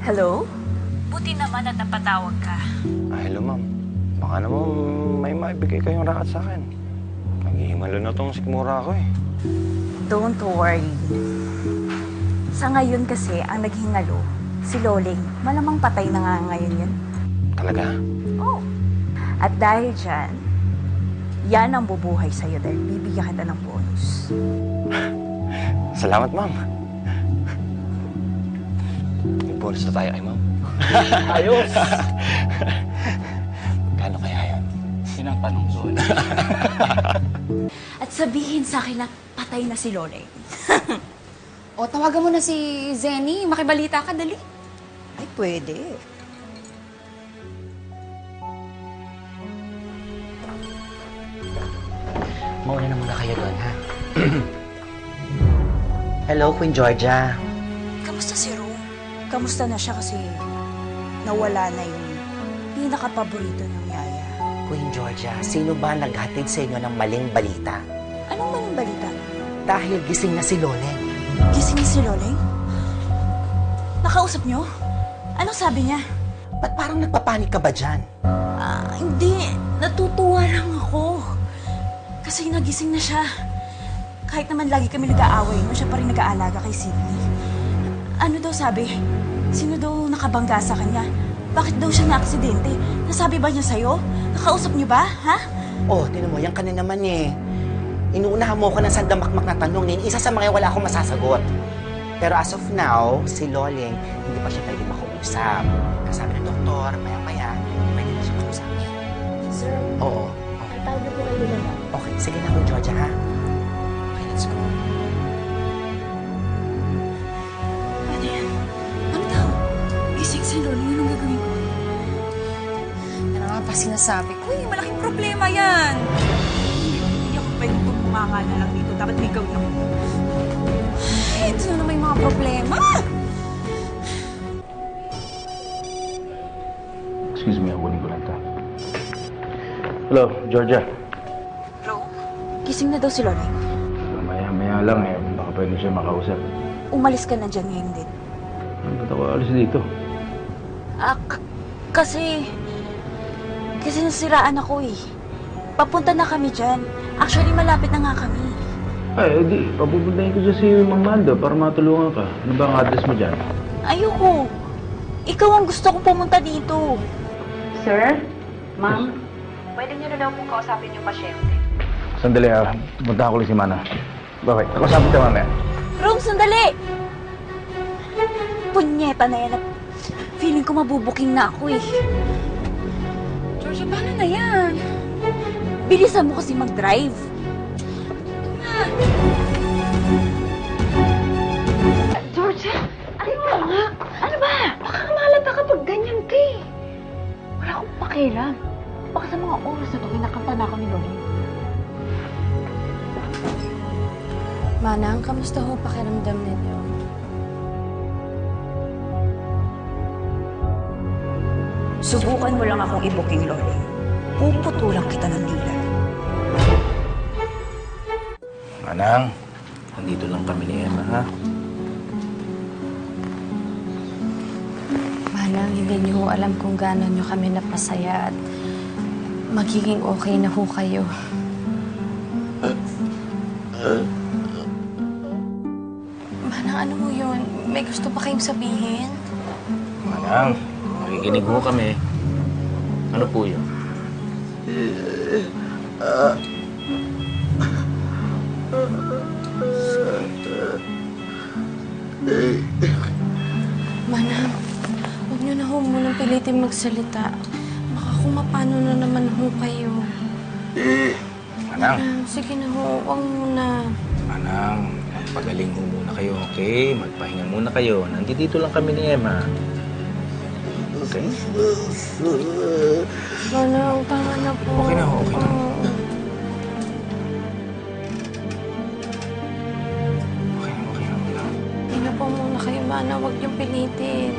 Hello? Buti naman at napatawag ka. Hello, ma'am. Baka naman may maibigay kayong rakat sa akin. Nag-iimalo na tong sikmura ko eh. Don't worry. Sa ngayon kasi, ang naghingalo, si Loling. Malamang patay na nga ngayon yun. Talaga? Oh. At dahil dyan, yan ang bubuhay sa'yo dahil bibigyan kita ng bonus. Salamat, ma'am. May bonus na tayo kay ma'am. Ayos! Kano kaya yun? Yun ang tanong doon. At sabihin sa akin na patay na si Loling. O, tawagan mo na si Zenny. Makibalita ka, dali. Ay, pwede. Mauna na muna kayo doon, ha? Hello, Queen Georgia. Kamusta si Rome? Kamusta na siya kasi nawala na yung pinaka-paborito ng yaya. Queen Georgia, sino ba naghatid sa inyo ng maling balita? Anong maling balita? Dahil gising na si Lolen. Gising si Loling? Nakausap niyo? Anong sabi niya? Ba't parang nagpapanik ka ba dyan? Hindi. Natutuwa lang ako. Kasi nagising na siya. Kahit naman lagi kami nag-aaway, no, siya pa rin nag-aalaga kay Sydney. Ano daw sabi? Sino daw nakabangga sa kanya? Bakit daw siya na-aksidente? Nasabi ba niya sa'yo? Nakausap niyo ba, ha? Oh, tinan mo, yan ka na naman eh. Inuunahan mo ko ng sandamakmak na tanong, isa sa mga wala akong masasagot. Pero as of now, si Loling, hindi pa siya pwede makausap. Kasabi ng doktor, maya-maya, pwede na siya makausapin. Sir, Oo. tawag niyo po kayo na. Okay, sige na, Queen Georgia, ha? Okay, let's go. Ano yan? Ano daw? Gising si Loling, anong gagawin ko? Yan ang nga pa sinasabi ko. Uy, malaking problema yan. Hindi ako pwedeng tumunganga na lang dito. Dapat may gawin ako. Ay, ito na may mga problema. Excuse me, abunin ko lang ito. Hello, Georgia. Bro, gising na daw si Loling. Maya-maya lang eh. Baka pwede siya makausap. Umalis ka na dyan ngayon din. Ba't ako alis dito? Kasi nasiraan ako eh. Papunta na kami dyan. Actually, malapit na nga kami. Ay, di. Papupuntahin ko dyan si Mang Mando para matulungan ka. Ano ba ang address mo dyan? Ayoko. Ikaw ang gusto kong pumunta dito. Sir? Ma'am? Pwede niyo na daw pong kausapin yung pasyente. Sandali punta ko lang si Mana. Bakit? Kausapin ka mamaya. Rome, sandali! Punyeta na yan at feeling ko mabubuking na ako eh. Georgia, paano na yan? Bilisan mo kasi mag-drive. Georgia, ano mo nga? Ano ba? Baka malata kapag ganyan ka eh. Wala akong pakialam. Baka sa mga oras na ito, kinakanta na ako ni Loli. Manang, kamusta ho pakiramdam ninyo? Subukan mo lang akong i-booking, Loli. Puputulang kita ng dila. Manang, nandito lang kami ni Emma, ha? Manang, hindi niyo ho alam kung gaano niyo kami napasaya at magiging okay na ho kayo. Manang, ano mo yun? May gusto pa kayong sabihin? Manang, makikinig ho kami. Ano po yun? Manang, huwag niyo na ho munang pilitin magsalita. Baka kung mapano na naman ho kayo. Manang, Sige na ho, huwag muna. Manang, magpagaling ho muna kayo, okay? Magpahinga muna kayo. Nandito lang kami ni Emma. Okay? Manang, tama na po. Okay na ho, okay na. Okay na, Manang. Hindi na po muna kayo, Manang. Huwag niyong pilitin.